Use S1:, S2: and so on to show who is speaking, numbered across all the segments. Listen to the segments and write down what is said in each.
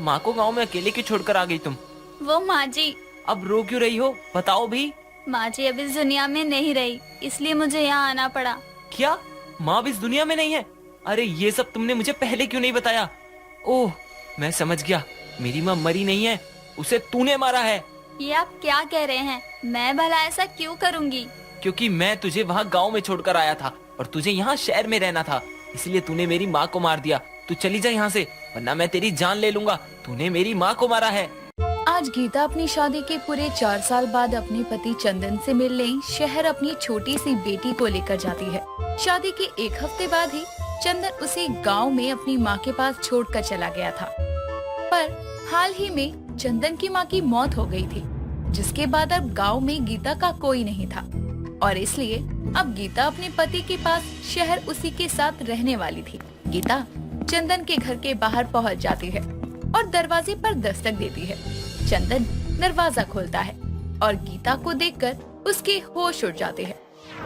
S1: माँ को गांव में अकेले क्यों छोड़कर आ गई तुम?
S2: वो माँ जी।
S1: अब रो क्यों रही हो, बताओ भी।
S2: माँ जी अब इस दुनिया में नहीं रही, इसलिए मुझे यहाँ आना पड़ा।
S1: क्या माँ भी इस दुनिया में नहीं है? अरे ये सब तुमने मुझे पहले क्यों नहीं बताया? ओह, मैं समझ गया, मेरी माँ मरी नहीं है, उसे तूने मारा है।
S2: ये आप क्या कह रहे हैं? मैं भला ऐसा क्यों करूँगी?
S1: क्योंकि मैं तुझे वहाँ गांव में छोड़कर आया था और तुझे यहाँ शहर में रहना था, इसलिए तूने मेरी माँ को मार दिया। तू चली जा यहाँ से, वरना मैं तेरी जान ले लूंगा। तूने मेरी माँ को मारा है।
S3: आज गीता अपनी शादी के पूरे 4 साल बाद अपने पति चंदन से मिलने शहर अपनी छोटी सी बेटी को लेकर जाती है। शादी के 1 हफ्ते बाद ही चंदन उसे गांव में अपनी माँ के पास छोड़कर चला गया था। पर हाल ही में चंदन की माँ की मौत हो गई थी, जिसके बाद अब गांव में गीता का कोई नहीं था और इसलिए अब गीता अपने पति के पास शहर उसी के साथ रहने वाली थी। गीता चंदन के घर के बाहर पहुंच जाती है और दरवाजे पर दस्तक देती है। चंदन दरवाजा खोलता है और गीता को देखकर उसके होश उड़ जाते हैं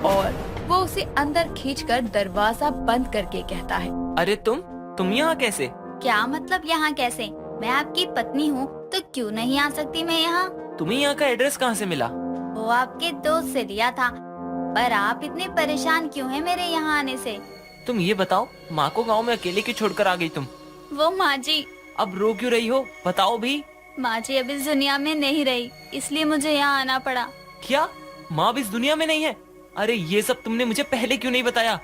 S3: और वो उसे अंदर खींचकर दरवाजा बंद करके कहता है,
S1: अरे तुम यहाँ कैसे?
S2: क्या मतलब यहाँ कैसे? मैं आपकी पत्नी हूँ तो क्यों नहीं आ सकती मैं यहाँ?
S1: तुम्हें यहाँ का एड्रेस कहाँ से मिला?
S2: वो आपके दोस्त से लिया था। पर आप इतने परेशान क्यों हैं मेरे यहाँ आने से?
S1: तुम ये बताओ, माँ को गांव में अकेले क्यों छोड़कर आ गई तुम?
S2: वो माँ जी।
S1: अब रो क्यों रही हो, बताओ भी।
S2: माँ जी अब इस दुनिया में नहीं रही, इसलिए मुझे यहाँ आना पड़ा।
S1: क्या माँ भी इस दुनिया में नहीं है? अरे ये सब तुमने मुझे पहले क्यों नहीं बताया?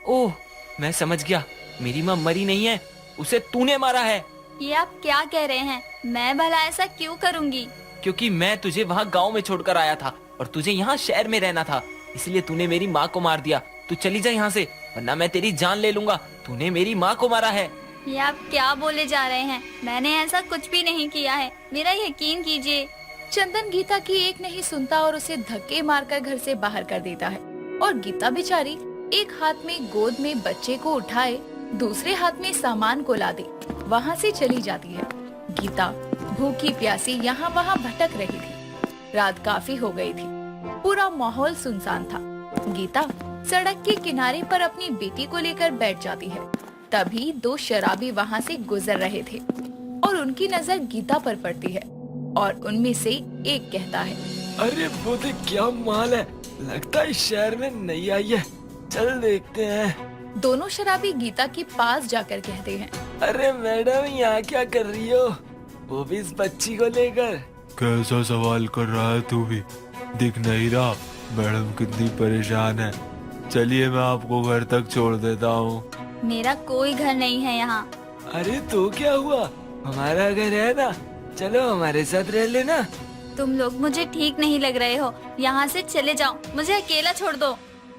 S1: ओह, मैं समझ गया, मेरी माँ मरी नहीं है, उसे तूने मारा है।
S2: ये आप क्या कह रहे हैं? मैं भला ऐसा क्यों करूँगी?
S1: क्योंकि मैं तुझे वहाँ गांव में छोड़कर आया था और तुझे यहाँ शहर में रहना था, इसलिए तूने मेरी माँ को मार दिया। तू चली जा यहाँ से, वरना मैं तेरी जान ले लूंगा। तूने मेरी माँ को मारा है।
S2: ये आप क्या बोले जा रहे हैं? मैंने ऐसा कुछ भी नहीं किया है, मेरा यकीन कीजिए।
S3: चंदन गीता की एक नहीं सुनता और उसे धक्के मारकर घर से बाहर कर देता है और गीता बेचारी एक हाथ में गोद में बच्चे को उठाए, दूसरे हाथ में सामान को लादे वहाँ से चली जाती है। गीता भूखी प्यासी यहाँ वहाँ भटक रही थी। रात काफी हो गई थी, पूरा माहौल सुनसान था। गीता सड़क के किनारे पर अपनी बेटी को लेकर बैठ जाती है। तभी 2 शराबी वहाँ से गुजर रहे थे और उनकी नजर गीता पर पड़ती है और उनमें से एक कहता है,
S4: अरे वो देख क्या माल है, लगता है शहर में नई आई है, चल देखते हैं।
S3: दोनों शराबी गीता के पास जाकर कहते हैं,
S4: अरे मैडम यहाँ क्या कर रही हो, वो भी इस बच्ची को लेकर?
S5: कैसा सवाल कर रहा है तू भी, दिख नहीं रहा मैडम कितनी परेशान है। चलिए मैं आपको घर तक छोड़ देता हूँ।
S2: मेरा कोई घर नहीं है यहाँ।
S4: अरे तो क्या हुआ, हमारा घर है ना, चलो हमारे साथ रह लेना।
S2: तुम लोग मुझे ठीक नहीं लग रहे हो, यहाँ से चले जाओ, मुझे अकेला छोड़ दो।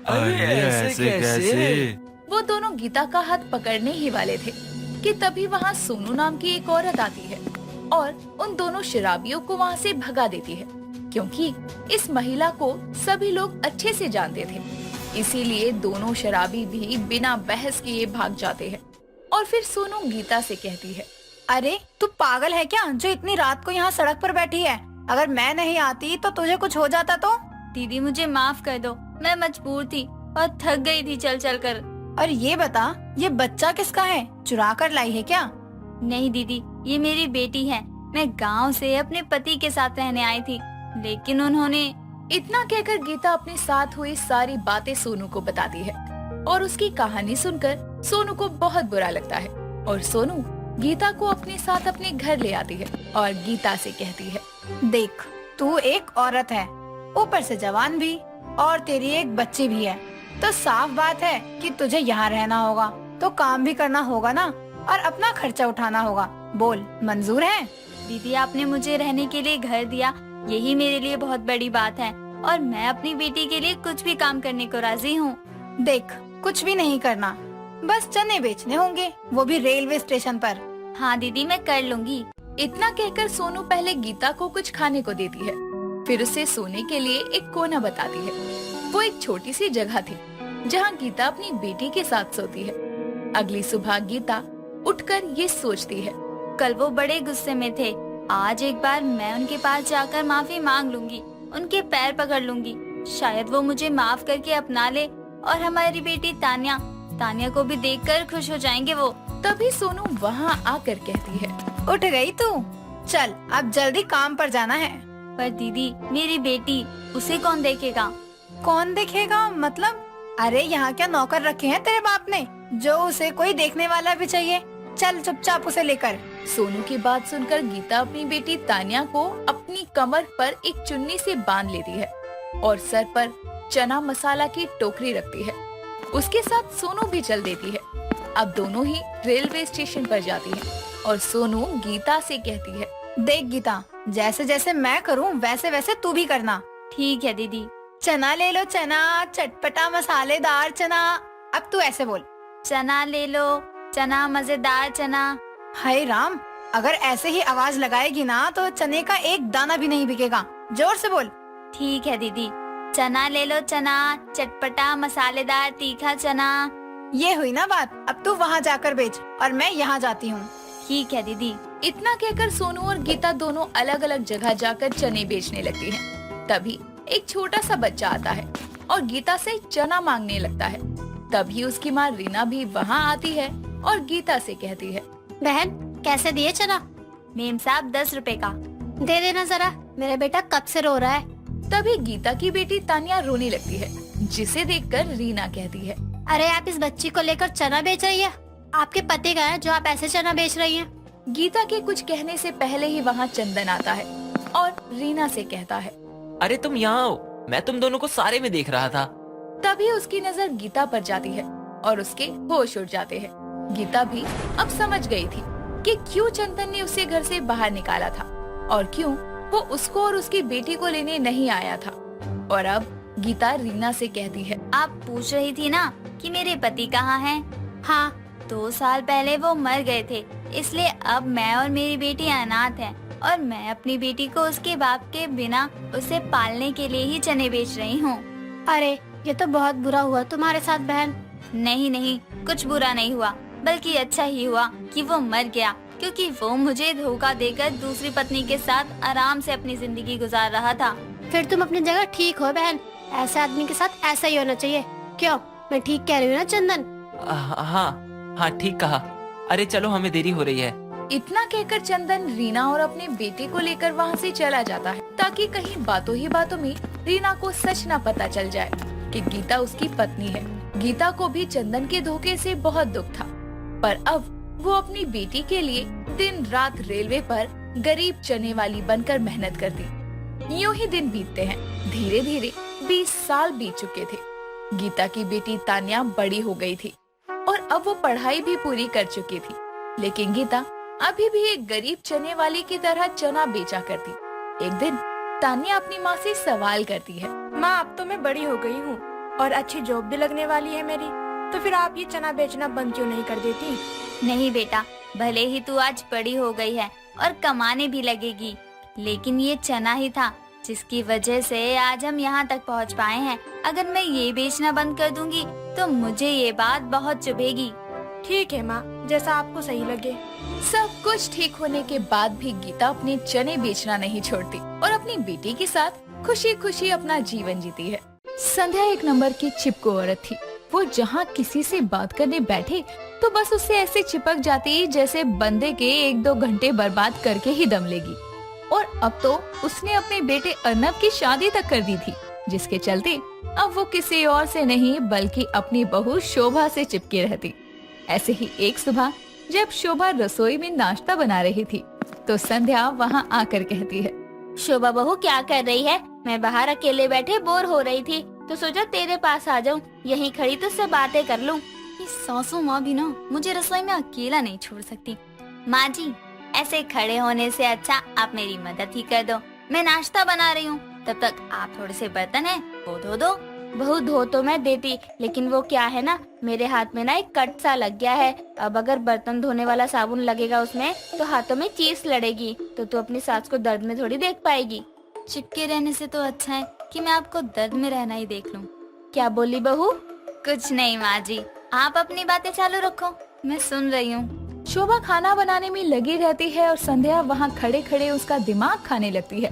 S4: अरे ऐसे कैसे?
S3: वो दोनों गीता का हाथ पकड़ने ही वाले थे कि तभी वहाँ सोनू नाम की एक औरत आती है और उन दोनों शराबियों को वहाँ से भगा देती है, क्योंकि इस महिला को सभी लोग अच्छे से जानते थे। इसीलिए दोनों शराबी भी बिना बहस किए भाग जाते हैं और फिर सोनू गीता से कहती है,
S6: अरे तू पागल है क्या, जो इतनी रात को यहाँ सड़क पर बैठी है? अगर मैं नहीं आती तो तुझे कुछ हो जाता तो?
S2: दीदी मुझे माफ कर दो, मैं मजबूर थी और थक गई थी चल चल कर।
S6: और ये बता, ये बच्चा किसका है, चुरा कर लाई है क्या?
S2: नहीं दीदी, ये मेरी बेटी है। मैं गांव से अपने पति के साथ रहने आई थी, लेकिन उन्होंने।
S3: इतना कहकर गीता अपने साथ हुई सारी बातें सोनू को बताती है और उसकी कहानी सुनकर सोनू को बहुत बुरा लगता है और सोनू गीता को अपने साथ अपने घर ले आती है और गीता से कहती है,
S6: देख तू एक औरत है, ऊपर से जवान भी, और तेरी एक बच्ची भी है, तो साफ बात है कि तुझे यहाँ रहना होगा, तो काम भी करना होगा ना, और अपना खर्चा उठाना होगा। बोल, मंजूर है?
S2: दीदी आपने मुझे रहने के लिए घर दिया, यही मेरे लिए बहुत बड़ी बात है और मैं अपनी बेटी के लिए कुछ भी काम करने को राजी हूँ।
S6: देख कुछ भी नहीं करना, बस चने बेचने होंगे, वो भी रेलवे स्टेशन पर।
S2: हाँ दीदी मैं कर लूँगी।
S3: इतना कहकर सोनू पहले गीता को कुछ खाने को देती है, फिर उसे सोने के लिए एक कोना बताती है। वो एक छोटी सी जगह थी जहाँ गीता अपनी बेटी के साथ सोती है। अगली सुबह गीता उठकर ये सोचती है,
S2: कल वो बड़े गुस्से में थे, आज एक बार मैं उनके पास जाकर माफी मांग लूंगी, उनके पैर पकड़ लूंगी, शायद वो मुझे माफ करके अपना ले और हमारी बेटी तान्या को भी देखकर खुश हो जाएंगे वो।
S3: तभी सोनू वहाँ आकर कहती है,
S6: उठ गई तू? चल अब जल्दी काम पर जाना है।
S2: पर दीदी, मेरी बेटी, उसे कौन देखेगा?
S6: कौन देखेगा मतलब? अरे यहाँ क्या नौकर रखे हैं तेरे बाप ने, जो उसे कोई देखने वाला भी चाहिए? चल चुपचाप उसे लेकर।
S3: सोनू की बात सुनकर गीता अपनी बेटी तान्या को अपनी कमर पर एक चुन्नी से बांध लेती है और सर पर चना मसाला की टोकरी रखती है। उसके साथ सोनू भी चल देती है। अब दोनों ही रेलवे स्टेशन पर जाती है और सोनू गीता से कहती है,
S6: देख गीता, जैसे जैसे मैं करूँ वैसे वैसे तू भी करना।
S2: ठीक है दीदी।
S6: चना ले लो, चना, चटपटा मसालेदार चना। अब तू ऐसे बोल,
S2: चना ले लो, चना, मजेदार चना।
S6: हाय राम, अगर ऐसे ही आवाज लगाएगी ना तो चने का एक दाना भी नहीं बिकेगा। जोर से बोल।
S2: ठीक है दीदी। चना ले लो, चना, चटपटा मसालेदार तीखा चना।
S6: ये हुई ना बात, अब तू वहाँ जाकर बेच और मैं यहाँ जाती हूँ।
S2: ठीक है दीदी।
S3: इतना कहकर सोनू और गीता दोनों अलग अलग जगह जाकर चने बेचने लगती हैं। तभी एक छोटा सा बच्चा आता है और गीता से चना मांगने लगता है। तभी उसकी माँ रीना भी वहाँ आती है और गीता से कहती है,
S7: बहन कैसे दिए चना?
S2: मेम साहब 10 रुपए का।
S7: दे देना जरा, मेरा बेटा कब से रो रहा है।
S3: तभी गीता की बेटी तान्या रोने लगती है, जिसे देखकर रीना कहती है,
S7: अरे आप इस बच्ची को लेकर चना बेच रही है? आपके पति का है जो आप ऐसे चना बेच रही हैं?
S3: गीता के कुछ कहने से पहले ही वहाँ चंदन आता है और रीना से कहता है,
S1: अरे तुम यहाँ आओ, मैं तुम दोनों को सारे में देख रहा था।
S3: तभी उसकी नजर गीता पर जाती है और उसके होश उड़ जाते हैं। गीता भी अब समझ गई थी कि क्यों चंदन ने उसे घर से बाहर निकाला था और क्यों वो उसको और उसकी बेटी को लेने नहीं आया था। और अब गीता रीना से कहती है,
S2: आप पूछ रही थी ना कि मेरे पति कहाँ हैं?
S7: हाँ,
S2: 2 साल पहले वो मर गए थे, इसलिए अब मैं और मेरी बेटी अनाथ हैं और मैं अपनी बेटी को उसके बाप के बिना उसे पालने के लिए ही चने बेच रही हूँ।
S7: अरे ये तो बहुत बुरा हुआ तुम्हारे साथ बहन।
S2: नहीं नहीं, कुछ बुरा नहीं हुआ, बल्कि अच्छा ही हुआ कि वो मर गया, क्योंकि वो मुझे धोखा देकर दूसरी पत्नी के साथ आराम से अपनी जिंदगी गुजार रहा था।
S7: फिर तुम अपनी जगह ठीक हो बहन, ऐसे आदमी के साथ ऐसा ही होना चाहिए। क्यों, मैं ठीक कह रही हूँ ना चंदन?
S1: हाँ हाँ, ठीक कहा। अरे चलो, हमें देरी हो रही है।
S3: इतना कहकर चंदन रीना और अपने बेटे को लेकर वहाँ से चला जाता है, ताकि कहीं बातों ही बातों में रीना को सच न पता चल जाए कि गीता उसकी पत्नी है। गीता को भी चंदन के धोखे से बहुत दुख था, पर अब वो अपनी बेटी के लिए दिन रात रेलवे पर गरीब चने वाली बनकर मेहनत करती। यूं ही दिन बीतते हैं। धीरे धीरे 20 साल बीत चुके थे। गीता की बेटी तान्या बड़ी हो गई थी और अब वो पढ़ाई भी पूरी कर चुकी थी, लेकिन गीता अभी भी एक गरीब चने वाली की तरह चना बेचा करती। एक दिन तान्या अपनी माँ से सवाल करती है,
S8: माँ अब तो मैं बड़ी हो गई हूँ और अच्छी जॉब भी लगने वाली है मेरी, तो फिर आप ये चना बेचना बंद क्यों नहीं कर देती?
S2: नहीं बेटा, भले ही तू आज बड़ी हो गई है और कमाने भी लगेगी, लेकिन ये चना ही था जिसकी वजह से आज हम यहाँ तक पहुँच पाए हैं। अगर मैं ये बेचना बंद कर दूंगी तो मुझे ये बात बहुत चुभेगी।
S8: ठीक है माँ, जैसा आपको सही लगे।
S3: सब कुछ ठीक होने के बाद भी गीता अपने चने बेचना नहीं छोड़ती और अपनी बेटी के साथ खुशी खुशी अपना जीवन जीती है। संध्या 1 नंबर की चिपको औरत थी। वो जहाँ किसी से बात करने बैठे तो बस उससे ऐसे चिपक जाती जैसे बंदे के 1-2 घंटे बर्बाद करके ही दम लेगी। और अब तो उसने अपने बेटे अर्नब की शादी तक कर दी थी, जिसके चलते अब वो किसी और से नहीं बल्कि अपनी बहू शोभा से चिपकी रहती। ऐसे ही एक सुबह जब शोभा रसोई में नाश्ता बना रही थी तो संध्या वहाँ आकर कहती है,
S7: शोभा बहू क्या कर रही है? मैं बाहर अकेले बैठे बोर हो रही थी तो सोचा तेरे पास आ जाऊं, यहीं खड़ी तुझसे बातें कर लूं।
S2: ये सासू माँ भी ना मुझे रसोई में अकेला नहीं छोड़ सकती। माँ जी, ऐसे खड़े होने से अच्छा आप मेरी मदद ही कर दो। मैं नाश्ता बना रही हूँ, तब तक आप थोड़े से बर्तन है वो धो दो।
S7: बहू धो तो मैं देती, लेकिन वो क्या है ना, मेरे हाथ में ना एक कट सा लग गया है। अब अगर बर्तन धोने वाला साबुन लगेगा उसमें तो हाथों में चीस लड़ेगी, तो तू अपनी सास को दर्द में थोड़ी देख पाएगी।
S2: चिपके रहने से तो अच्छा है कि मैं आपको दर्द में रहना ही देख लूं।
S7: क्या बोली बहू?
S2: कुछ नहीं माँ जी, आप अपनी बातें चालू रखो, मैं सुन रही हूँ।
S3: शोभा खाना बनाने में लगी रहती है और संध्या वहाँ खड़े खड़े उसका दिमाग खाने लगती है।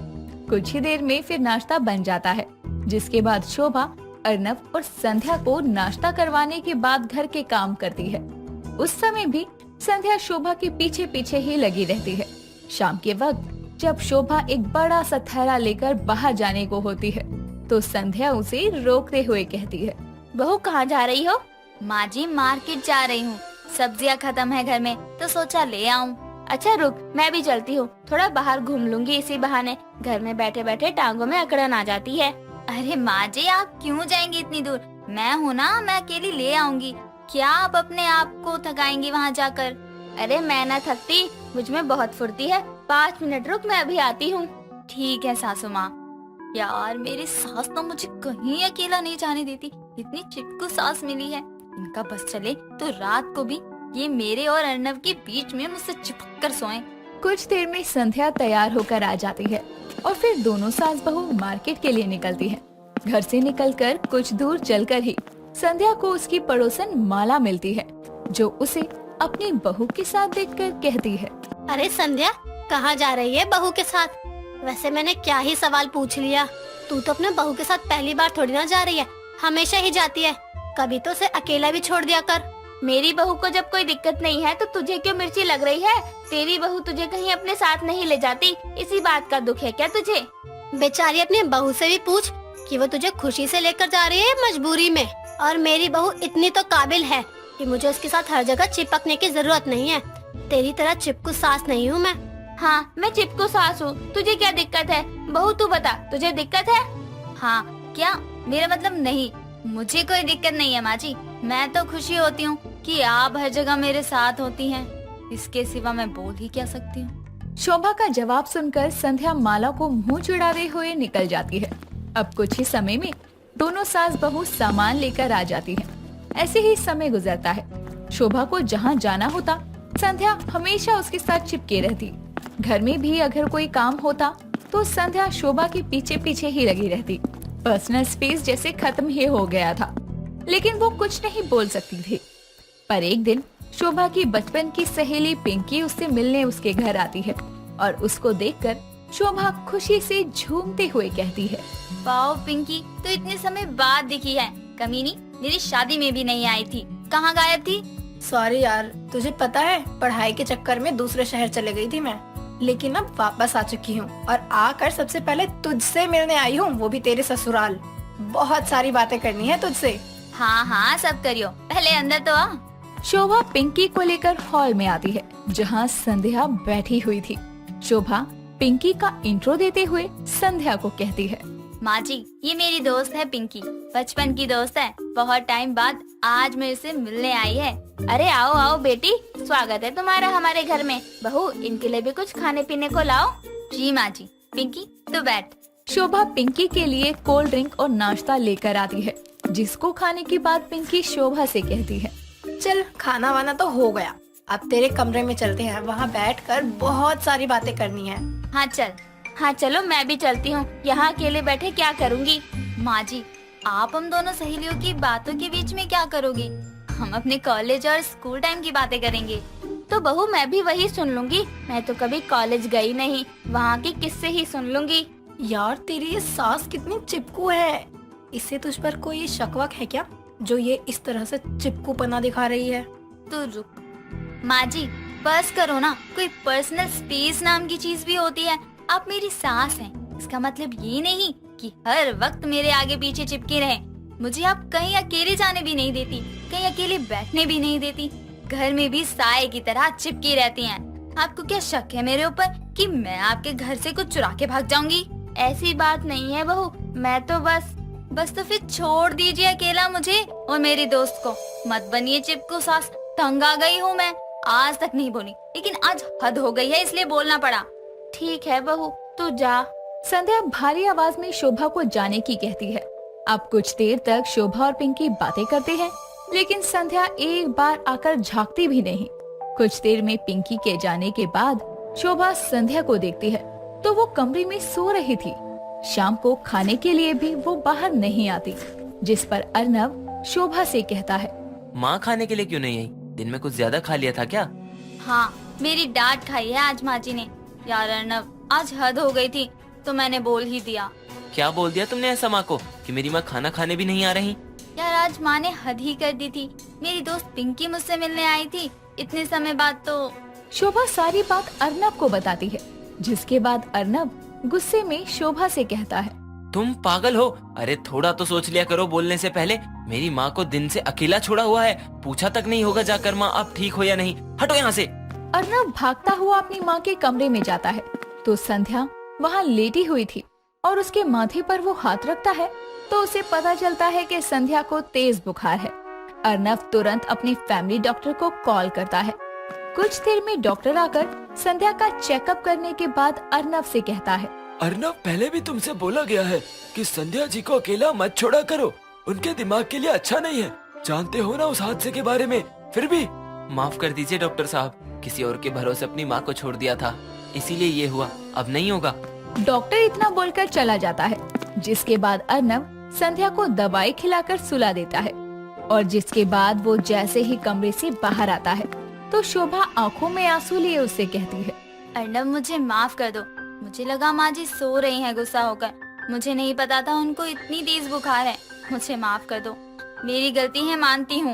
S3: कुछ ही देर में फिर नाश्ता बन जाता है, जिसके बाद शोभा अर्नब और संध्या को नाश्ता करवाने के बाद घर के काम करती है। उस समय भी संध्या शोभा के पीछे पीछे ही लगी रहती है। शाम के वक्त जब शोभा एक बड़ा सा थैला लेकर बाहर जाने को होती है तो संध्या उसे रोकते हुए कहती है,
S7: बहू कहाँ जा रही हो?
S2: माँ जी मार्केट जा रही हूँ, सब्जियाँ खत्म है घर में तो सोचा ले आऊँ।
S7: अच्छा रुक, मैं भी चलती हूँ, थोड़ा बाहर घूम लूंगी, इसी बहाने घर में बैठे बैठे टांगों में अकड़न आ जाती है।
S2: अरे माँ जी आप क्यों जाएंगी इतनी दूर, मैं हूँ ना, मैं अकेली ले आऊंगी। क्या आप अपने आप को थकाएंगी वहाँ जाकर?
S7: अरे मैं ना थकती, मुझ में बहुत फुर्ती है। 5 मिनट रुक, मैं अभी आती हूँ।
S2: ठीक है सासू माँ। यार मेरी सास तो मुझे कहीं अकेला नहीं जाने देती, इतनी चिपकू सास मिली है। इनका बस चले तो रात को भी ये मेरे और अर्नव के बीच में मुझसे चिपक कर सोएं।
S3: कुछ देर में संध्या तैयार होकर आ जाती है और फिर दोनों सास बहू मार्केट के लिए निकलती हैं। घर से निकलकर कुछ दूर चलकर ही संध्या को उसकी पड़ोसन माला मिलती है, जो उसे अपनी बहू के साथ देखकर कहती है,
S9: अरे संध्या, कहाँ जा रही है बहू के साथ? वैसे मैंने क्या ही सवाल पूछ लिया। तू तो अपने बहू के साथ पहली बार थोड़ी ना जा रही है, हमेशा ही जाती है। कभी तो उसे अकेला भी छोड़ दिया कर।
S7: मेरी बहू को जब कोई दिक्कत नहीं है तो तुझे क्यों मिर्ची लग रही है? तेरी बहू तुझे कहीं अपने साथ नहीं ले जाती, इसी बात का दुख है क्या तुझे?
S9: बेचारी अपनी बहू से भी पूछ कि वो तुझे खुशी से लेकर जा रही है मजबूरी में। और मेरी बहू इतनी तो काबिल है कि मुझे उसके साथ हर जगह चिपकने की जरूरत नहीं है। तेरी तरह चिपकू सास नहीं हूँ मैं।
S7: हाँ, मैं चिपकू सास हूँ, तुझे क्या दिक्कत है? बहू तू बता, तुझे दिक्कत है?
S2: हाँ क्या, मेरा मतलब नहीं, मुझे कोई दिक्कत नहीं है माँ जी। मैं तो खुशी होती हूँ कि आप हर जगह मेरे साथ होती हैं। इसके सिवा मैं बोल ही क्या सकती हूँ।
S3: शोभा का जवाब सुनकर संध्या माला को मुंह चिढ़ाते हुए निकल जाती है। अब कुछ ही समय में दोनों सास बहू सामान लेकर आ जाती हैं। ऐसे ही समय गुजरता है। शोभा को जहाँ जाना होता संध्या हमेशा उसके साथ चिपके रहती। घर में भी अगर कोई काम होता तो संध्या शोभा के पीछे पीछे ही लगी रहती। पर्सनल स्पेस जैसे खत्म ही हो गया था, लेकिन वो कुछ नहीं बोल सकती थी। पर एक दिन शोभा की बचपन की सहेली पिंकी उससे मिलने उसके घर आती है और उसको देखकर शोभा खुशी से झूमते हुए कहती है,
S2: वाओ पिंकी, तो इतने समय बाद दिखी है। कमीनी मेरी शादी में भी नहीं आई थी, कहाँ गायब थी?
S6: सॉरी यार, तुझे पता है पढ़ाई के चक्कर में दूसरे शहर चले गई थी मैं, लेकिन अब वापस आ चुकी हूँ और आकर सबसे पहले तुझसे मिलने आई हूँ, वो भी तेरे ससुराल। बहुत सारी बातें करनी है तुझसे।
S2: हाँ हाँ सब करियो, पहले अंदर तो आ।
S3: शोभा पिंकी को लेकर हॉल में आती है जहाँ संध्या बैठी हुई थी। शोभा पिंकी का इंट्रो देते हुए संध्या को कहती है,
S2: माँ जी ये मेरी दोस्त है पिंकी, बचपन की दोस्त है। बहुत टाइम बाद आज मेरे से मिलने आई है।
S7: अरे आओ आओ बेटी, स्वागत है तुम्हारा हमारे घर में। बहू इनके लिए भी कुछ खाने पीने को लाओ।
S2: जी माँ जी। पिंकी तो बैठ।
S3: शोभा पिंकी के लिए कोल्ड ड्रिंक और नाश्ता लेकर आती है, जिसको खाने के बाद पिंकी शोभा से कहती है,
S6: चल खाना वाना तो हो गया, अब तेरे कमरे में चलते हैं, वहाँ बैठकर बहुत सारी बातें करनी है।
S2: हाँ चल।
S7: हाँ चलो, मैं भी चलती हूँ, यहाँ अकेले बैठे क्या करूँगी?
S2: माँ जी आप हम दोनों सहेलियों की बातों के बीच में क्या करोगे? हम अपने कॉलेज और स्कूल टाइम की बातें करेंगे।
S7: तो बहू मैं भी वही सुन लूंगी, मैं तो कभी कॉलेज गई नहीं, वहाँ के किस्से ही सुन लूंगी।
S6: यार तेरी ये सास कितनी चिपकू है, इससे तुझ पर कोई शक वक है क्या जो ये इस तरह से चिपकूपना दिखा रही है?
S2: तो रुक माँ जी, बस करो ना, कोई पर्सनल स्पेस नाम की चीज भी होती है। आप मेरी सास हैं, इसका मतलब ये नहीं कि हर वक्त मेरे आगे पीछे चिपके रहे। मुझे आप कहीं अकेले जाने भी नहीं देती, कहीं अकेले बैठने भी नहीं देती, घर में भी साए की तरह चिपकी रहती हैं। आपको क्या शक है मेरे ऊपर कि मैं आपके घर से कुछ चुरा के भाग जाऊंगी?
S7: ऐसी बात नहीं है बहू, मैं तो बस
S2: तो फिर छोड़ दीजिए अकेला मुझे और मेरी दोस्त को। मत बनिए चिपकू सास, तंग आ गई हूँ मैं। आज तक नहीं बोली, लेकिन आज हद हो गई है इसलिए बोलना पड़ा।
S7: ठीक है बहू, तू जा।
S3: संध्या भारी आवाज में शोभा को जाने की कहती है। अब कुछ देर तक शोभा और पिंकी बातें करते हैं, लेकिन संध्या एक बार आकर झांकती भी नहीं। कुछ देर में पिंकी के जाने के बाद शोभा संध्या को देखती है तो वो कमरे में सो रही थी। शाम को खाने के लिए भी वो बाहर नहीं आती, जिस पर अर्नव शोभा से कहता है,
S1: माँ खाने के लिए क्यों नहीं आई? दिन में कुछ ज्यादा खा लिया था क्या?
S2: हाँ मेरी डांट खाई है आज माँ जी ने। यार अर्नव, आज हद हो गई थी तो मैंने बोल ही दिया।
S1: क्या बोल दिया तुमने ऐसा माँ को कि मेरी माँ खाना खाने भी नहीं आ रही?
S2: यार आज माँ ने हद ही कर दी थी। मेरी दोस्त पिंकी मुझसे मिलने आई थी, इतने समय बाद तो।
S3: शोभा सारी बात अर्नब को बताती है, जिसके बाद अर्नब गुस्से में शोभा से कहता है,
S1: तुम पागल हो? अरे थोड़ा तो सोच लिया करो बोलने से पहले। मेरी माँ को दिन से अकेला छोड़ा हुआ है, पूछा तक नहीं होगा जाकर माँ अब ठीक हो या नहीं। हटो यहाँ से।
S3: अर्नब भागता हुआ अपनी माँ के कमरे में जाता है तो संध्या वहाँ लेटी हुई थी और उसके माथे पर वो हाथ रखता है तो उसे पता चलता है कि संध्या को तेज बुखार है। अर्नब तुरंत अपनी फैमिली डॉक्टर को कॉल करता है। कुछ देर में डॉक्टर आकर संध्या का चेकअप करने के बाद अर्नब से कहता है,
S4: अर्नब, पहले भी तुमसे बोला गया है कि संध्या जी को अकेला मत छोड़ा करो, उनके दिमाग के लिए अच्छा नहीं है। जानते हो ना उस हादसे के बारे में। फिर भी
S1: माफ कर दीजिए डॉक्टर साहब, किसी और के भरोसे अपनी माँ को छोड़ दिया था, इसीलिए ये हुआ। अब नहीं होगा।
S3: डॉक्टर इतना बोलकर चला जाता है, जिसके बाद अर्नब संध्या को दवाई खिलाकर सुला देता है और जिसके बाद वो जैसे ही कमरे से बाहर आता है तो शोभा आंखों में आंसू लिए उससे कहती है,
S2: अर्नब, मुझे माफ कर दो। मुझे लगा माँ जी सो रही हैं गुस्सा होकर। मुझे नहीं पता था उनको इतनी तेज बुखार है। मुझे माफ कर दो, मेरी गलती है, मानती हूँ।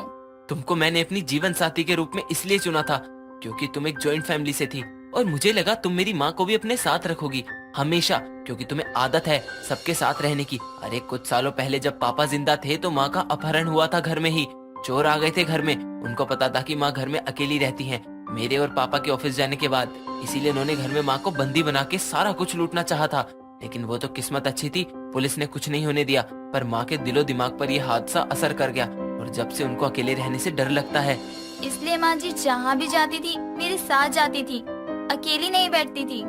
S1: तुमको मैंने अपनी जीवन साथी के रूप में इसलिए चुना था क्योंकि तुम एक जॉइंट फैमिली से थी और मुझे लगा तुम मेरी माँ को भी अपने साथ रखोगी हमेशा, क्योंकि तुम्हें आदत है सबके साथ रहने की। अरे कुछ सालों पहले जब पापा जिंदा थे तो माँ का अपहरण हुआ था घर में ही। चोर आ गए थे घर में, उनको पता था कि माँ घर में अकेली रहती हैं मेरे और पापा के ऑफिस जाने के बाद, इसीलिए उन्होंने घर में माँ को बंदी बना के सारा कुछ लूटना चाहा था। लेकिन वो तो किस्मत अच्छी थी, पुलिस ने कुछ नहीं होने दिया, पर माँ के दिलो दिमाग पर यह हादसा असर कर गया और जब से उनको अकेले रहने से डर लगता है।
S2: इसलिए माँ जी जहाँ भी जाती थी मेरे साथ जाती थी, अकेली नहीं बैठती थी।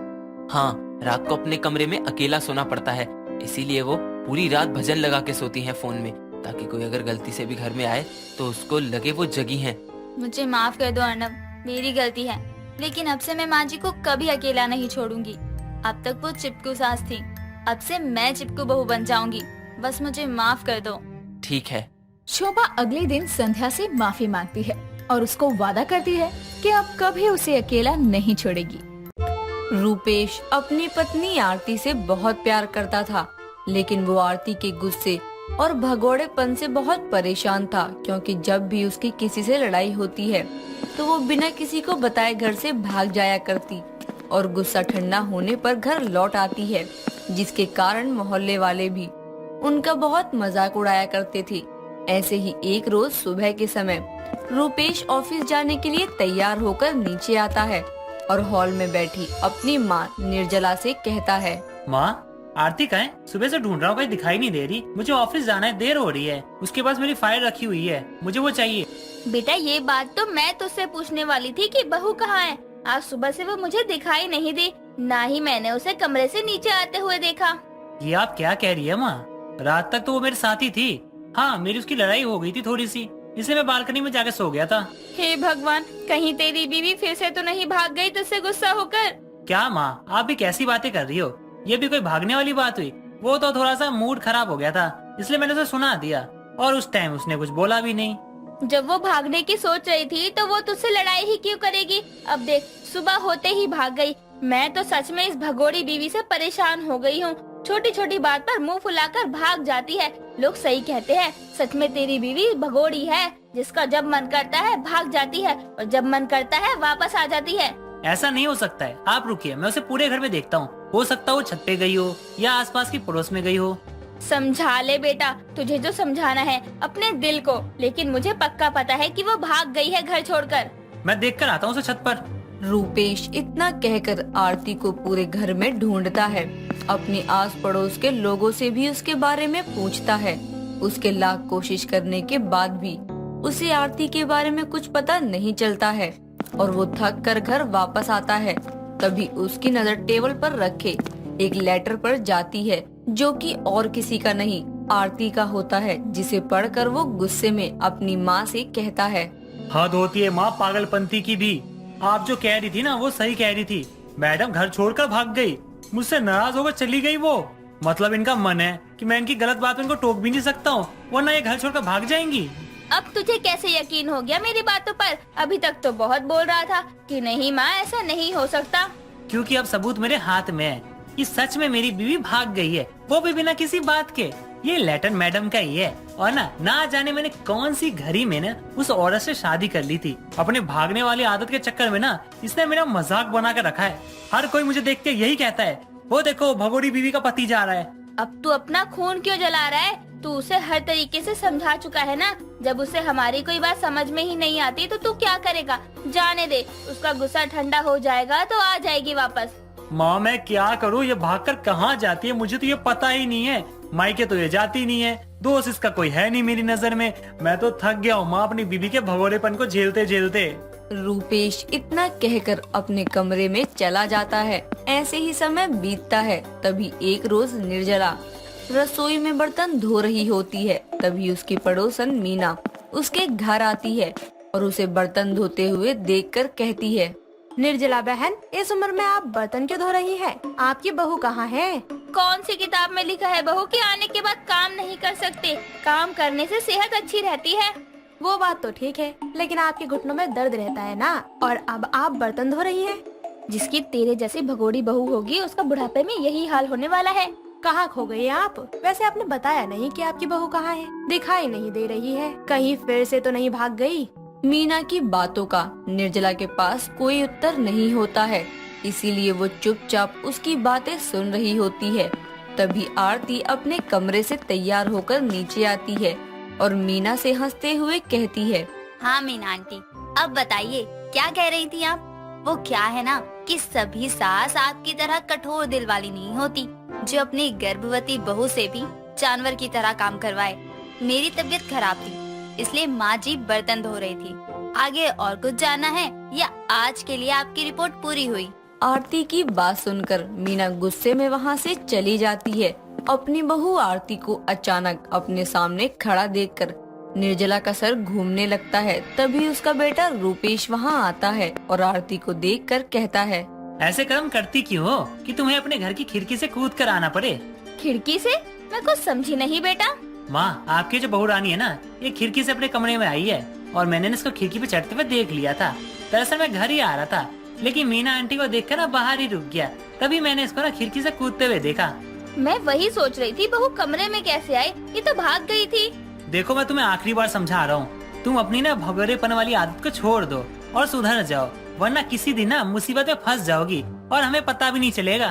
S1: हाँ, रात को अपने कमरे में अकेला सोना पड़ता है, इसीलिए वो पूरी रात भजन लगा के सोती हैं फोन में, ताकि कोई अगर गलती से भी घर में आए तो उसको लगे वो जगी हैं।
S2: मुझे माफ कर दो अर्नब, मेरी गलती है, लेकिन अब से मैं माँ जी को कभी अकेला नहीं छोड़ूंगी। अब तक वो चिपकू सास थी, अब से मैं चिपकू बहू बन जाऊंगी। बस मुझे माफ कर दो।
S1: ठीक है।
S3: शोभा अगले दिन संध्या से माफी मांगती है और उसको वादा करती है कि अब कभी उसे अकेला नहीं छोड़ेगी।
S10: रूपेश अपनी पत्नी आरती से बहुत प्यार करता था, लेकिन वो आरती के गुस्से और भगोड़ेपन से बहुत परेशान था, क्योंकि जब भी उसकी किसी से लड़ाई होती है तो वो बिना किसी को बताए घर से भाग जाया करती और गुस्सा ठंडा होने पर घर लौट आती है, जिसके कारण मोहल्ले वाले भी उनका बहुत मजाक उड़ाया करते थे। ऐसे ही एक रोज सुबह के समय रूपेश ऑफिस जाने के लिए तैयार होकर नीचे आता है और हॉल में बैठी अपनी माँ निर्जला से कहता है,
S11: माँ, आरती कहाँ है? सुबह से ढूंढ रहा हूँ, कहीं दिखाई नहीं दे रही। मुझे ऑफिस जाना है, देर हो रही है। उसके पास मेरी फाइल रखी हुई है, मुझे वो चाहिए।
S7: बेटा ये बात तो मैं तुझसे पूछने वाली थी कि बहू कहाँ है। आज सुबह से वो मुझे दिखाई नहीं दी, ना ही मैंने उसे कमरे से नीचे आते हुए देखा।
S11: ये आप क्या कह रही है माँ? रात तक तो वो मेरे साथ ही थी। हाँ, मेरी उसकी लड़ाई हो गई थी थोड़ी सी, इसलिए मैं बालकनी में जाके सो गया था।
S7: हे भगवान, कहीं तेरी बीवी फिर से तो नहीं भाग गई तुझसे गुस्सा होकर?
S11: क्या माँ, आप भी कैसी बातें कर रही हो? ये भी कोई भागने वाली बात हुई? वो तो थोड़ा सा मूड खराब हो गया था, इसलिए मैंने उसे सुना दिया और उस टाइम उसने कुछ बोला भी नहीं।
S7: जब वो भागने की सोच रही थी तो वो तुझसे लड़ाई ही क्यों करेगी? अब देख, सुबह होते ही भाग गई। मैं तो सच में इस भगोड़ी बीवी से परेशान हो गई हूँ। छोटी छोटी बात पर मुंह फुलाकर भाग जाती है। लोग सही कहते हैं, सच में तेरी बीवी भगोड़ी है, जिसका जब मन करता है भाग जाती है और जब मन करता है वापस आ जाती है।
S11: ऐसा नहीं हो सकता है, आप रुकिए, मैं उसे पूरे घर में देखता हूँ। हो सकता है वो छत पे गई हो या आसपास की पड़ोस में गई हो।
S7: समझा ले बेटा, तुझे जो समझाना है अपने दिल को, लेकिन मुझे पक्का पता है कि वो भाग गई है घर छोड़कर।
S11: मैं देख कर आता हूँ उसे छत पर।
S10: रूपेश इतना कहकर आरती को पूरे घर में ढूंढता है, अपने आस पड़ोस के लोगों से भी उसके बारे में पूछता है। उसके लाख कोशिश करने के बाद भी उसे आरती के बारे में कुछ पता नहीं चलता है और वो थक कर घर वापस आता है। तभी उसकी नजर टेबल पर रखे एक लेटर पर जाती है, जो कि और किसी का नहीं आरती का होता है, जिसे पढ़कर वो गुस्से में अपनी माँ से कहता है,
S11: हद होती है माँ पागलपंती की भी। आप जो कह रही थी ना वो सही कह रही थी। मैडम घर छोड़कर भाग गई, मुझसे नाराज होकर चली गई वो। मतलब इनका मन है कि मैं इनकी गलत बात में इनको टोक भी नहीं सकता हूँ, वरना ये घर छोड़कर भाग जाएंगी।
S7: अब तुझे कैसे यकीन हो गया मेरी बातों पर? अभी तक तो बहुत बोल रहा था कि नहीं माँ, ऐसा नहीं हो सकता।
S11: क्योंकि अब सबूत मेरे हाथ में है कि सच में मेरी बीवी भाग गई है, वो भी बिना किसी बात के। ये लेटर मैडम का ही है, और ना जाने मैंने कौन सी घड़ी में ना उस औरत से शादी कर ली थी। अपने भागने वाली आदत के चक्कर में ना इसने मेरा मजाक बना कर रखा है। हर कोई मुझे देख के यही कहता है, वो देखो भगोड़ी बीवी का पति जा रहा है।
S7: अब तू अपना खून क्यों जला रहा है? तू उसे हर तरीके से समझा चुका है ना। जब उसे हमारी कोई बात समझ में ही नहीं आती तो तू क्या करेगा? जाने दे, उसका गुस्सा ठंडा हो जाएगा तो आ जाएगी वापस।
S11: माँ मैं क्या करूँ, ये भागकर कहाँ जाती है मुझे तो ये पता ही नहीं है। मायके तो ये जाती नहीं है, दोस्त इसका कोई है नहीं मेरी नजर में। मैं तो थक गया हूँ माँ अपनी बीबी के भगोड़ेपन को झेलते झेलते।
S10: रूपेश इतना कहकर अपने कमरे में चला जाता है। ऐसे ही समय बीतता है। तभी एक रोज निर्जला रसोई में बर्तन धो रही होती है। तभी उसकी पड़ोसन मीना उसके घर आती है और उसे बर्तन धोते हुए देखकर कहती है,
S8: निर्जला बहन, इस उम्र में आप बर्तन क्यों धो रही हैं? आपकी बहू कहाँ है?
S7: कौन सी किताब में लिखा है बहू के आने के बाद काम नहीं कर सकते? काम करने से सेहत अच्छी रहती है।
S8: वो बात तो ठीक है, लेकिन आपके घुटनों में दर्द रहता है ना, और अब आप बर्तन धो रही हैं।
S7: जिसकी तेरे जैसी भगोड़ी बहू होगी उसका बुढ़ापे में यही हाल होने वाला है।
S8: कहाँ खो गई आप? वैसे आपने बताया नहीं कि आपकी बहू कहाँ है। दिखाई नहीं दे रही है, कहीं फिर से तो नहीं भाग गई?
S10: मीना की बातों का निर्जला के पास कोई उत्तर नहीं होता है, इसीलिए वो चुपचाप उसकी बातें सुन रही होती है। तभी आरती अपने कमरे से तैयार होकर नीचे आती है और मीना से हंसते हुए कहती है,
S2: हाँ मीना आंटी, अब बताइए क्या कह रही थी आप? वो क्या है ना कि सभी सास आपकी तरह कठोर दिल वाली नहीं होती, जो अपनी गर्भवती बहू से भी जानवर की तरह काम करवाए। मेरी तबीयत खराब थी, इसलिए माँ जी बर्तन धो रही थी। आगे और कुछ जानना है या आज के लिए आपकी रिपोर्ट पूरी हुई?
S10: आरती की बात सुनकर मीना गुस्से में वहाँ से चली जाती है। अपनी बहू आरती को अचानक अपने सामने खड़ा देखकर निर्जला का सर घूमने लगता है। तभी उसका बेटा रूपेश वहाँ आता है और आरती को देखकर कहता है,
S11: ऐसे कर्म करती क्यों हो कि तुम्हें अपने घर की खिड़की से कूद कर आना पड़े?
S7: खिड़की से? मैं कुछ समझी नहीं बेटा।
S11: माँ, आपकी जो बहू रानी है ना, ये खिड़की से अपने कमरे में आई है और मैंने इसको खिड़की पे चढ़ते हुए देख लिया था। दरअसल मैं घर ही आ रहा था, लेकिन मीना आंटी को देखकर ना बाहर ही रुक गया। तभी मैंने इसको ना खिड़की से कूदते हुए देखा।
S7: मैं वही सोच रही थी, बहू कमरे में कैसे आई? ये तो भाग गई थी।
S11: देखो मैं तुम्हें आखिरी बार समझा रहा हूँ, तुम अपनी ना भगोड़ेपन वाली आदत को छोड़ दो और सुधर जाओ, वरना किसी दिन ना मुसीबत में फंस जाओगी और हमें पता भी नहीं चलेगा।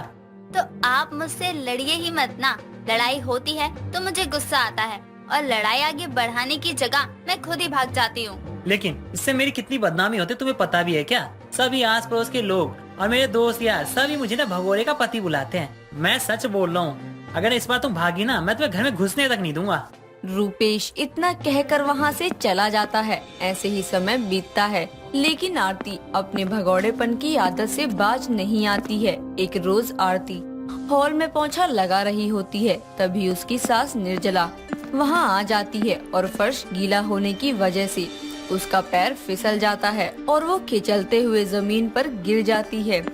S2: तो आप मुझसे लड़िए ही मत ना। लड़ाई होती है तो मुझे गुस्सा आता है और लड़ाई आगे बढ़ाने की जगह मैं खुद ही भाग जाती हूँ।
S11: लेकिन इससे मेरी कितनी बदनामी होती तुम्हें पता भी है क्या? सभी आस पड़ोस के लोग और मेरे दोस्त यार सभी मुझे ना भगोड़े का पति बुलाते हैं। मैं सच बोल रहा हूँ, अगर इस बार तुम भागी ना, मैं तुम्हें घर में घुसने तक नहीं दूंगा।
S10: रूपेश इतना कहकर वहाँ से चला जाता है। ऐसे ही समय बीतता है, लेकिन आरती अपने भगौड़ेपन की आदत से बाज नहीं आती है। एक रोज आरती हॉल में पोंछा लगा रही होती है। तभी उसकी सास निर्जला वहाँ आ जाती है और फर्श गीला होने की वजह से उसका पैर फिसल जाता है और वो खिंचलते हुए जमीन पर गिर जाती है।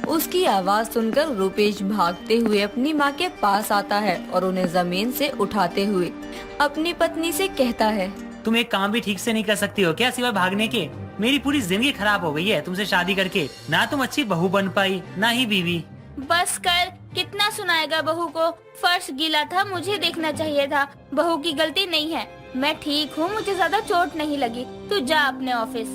S10: उसकी आवाज सुनकर रूपेश भागते हुए अपनी माँ के पास आता है और उन्हें जमीन से उठाते हुए अपनी पत्नी से कहता है,
S11: तुम एक काम भी ठीक से नहीं कर सकती हो क्या सिवाय भागने के? मेरी पूरी जिंदगी खराब हो गई है तुमसे शादी करके। ना तुम अच्छी बहू बन पाई, ना ही बीवी।
S7: बस कर, कितना सुनाएगा बहू को? फर्श गीला था, मुझे देखना चाहिए था। बहू की गलती नहीं है, मैं ठीक हूँ, मुझे ज्यादा चोट नहीं लगी। तू जा अपने ऑफिस।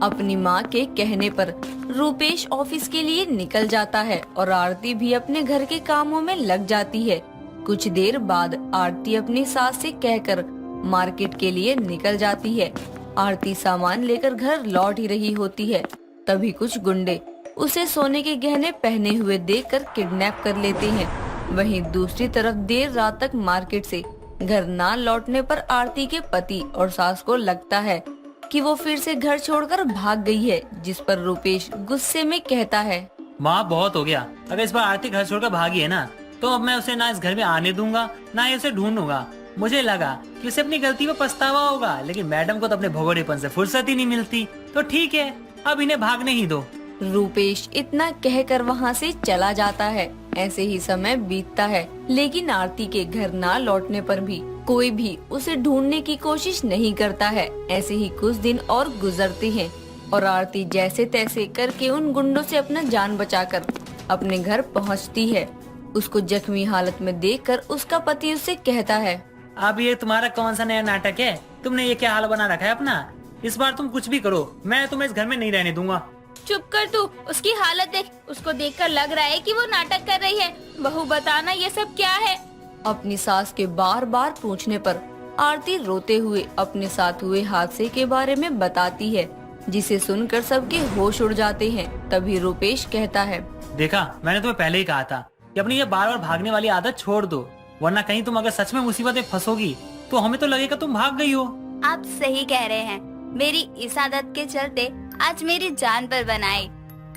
S10: अपनी माँ के कहने पर रूपेश ऑफिस के लिए निकल जाता है और आरती भी अपने घर के कामों में लग जाती है। कुछ देर बाद आरती अपनी सास से कहकर मार्केट के लिए निकल जाती है। आरती सामान लेकर घर लौट ही रही होती है। तभी कुछ गुंडे उसे सोने के गहने पहने हुए देखकर किडनैप कर लेते हैं। वहीं दूसरी तरफ देर रात तक मार्केट से घर ना लौटने पर आरती के पति और सास को लगता है कि वो फिर से घर छोड़कर भाग गई है, जिस पर रूपेश गुस्से में कहता है,
S11: माँ बहुत हो गया, अगर इस बार आरती घर छोड़कर भागी है ना, तो अब मैं उसे ना इस घर में आने दूंगा ना ही उसे ढूंढूंगा। मुझे लगा कि उसे अपनी गलती पर पछतावा होगा, लेकिन मैडम को तो अपने भगोड़ेपन से फुर्सत ही नहीं मिलती। तो ठीक है, अब इन्हें भागने ही दो।
S10: रूपेश इतना कहकर वहाँ से चला जाता है। ऐसे ही समय बीतता है, लेकिन आरती के घर ना लौटने पर भी कोई भी उसे ढूंढने की कोशिश नहीं करता है। ऐसे ही कुछ दिन और गुजरते हैं और आरती जैसे तैसे करके उन गुंडों से अपना जान बचाकर अपने घर पहुंचती है। उसको जख्मी हालत में देखकर उसका पति उससे कहता है,
S11: अब ये तुम्हारा कौन सा नया नाटक है? तुमने ये क्या हाल बना रखा है अपना? इस बार तुम कुछ भी करो, मैं तुम्हें इस घर में नहीं रहने दूंगा।
S7: चुप कर तू, उसकी हालत देख। उसको देखकर लग रहा है कि वो नाटक कर रही है। बहू बताना ये सब क्या है?
S10: अपनी सास के बार बार पूछने पर आरती रोते हुए अपने साथ हुए हादसे के बारे में बताती है, जिसे सुनकर सबके होश उड़ जाते हैं। तभी रूपेश कहता है,
S11: देखा, मैंने तुम्हें पहले ही कहा था कि अपनी ये बार बार भागने वाली आदत छोड़ दो, वरना कहीं तुम अगर सच में मुसीबत में फंसोगी तो हमें तो लगेगा तुम भाग गई हो।
S2: आप सही कह रहे हैं। मेरी इस आदत के चलते आज मेरी जान पर बनाई।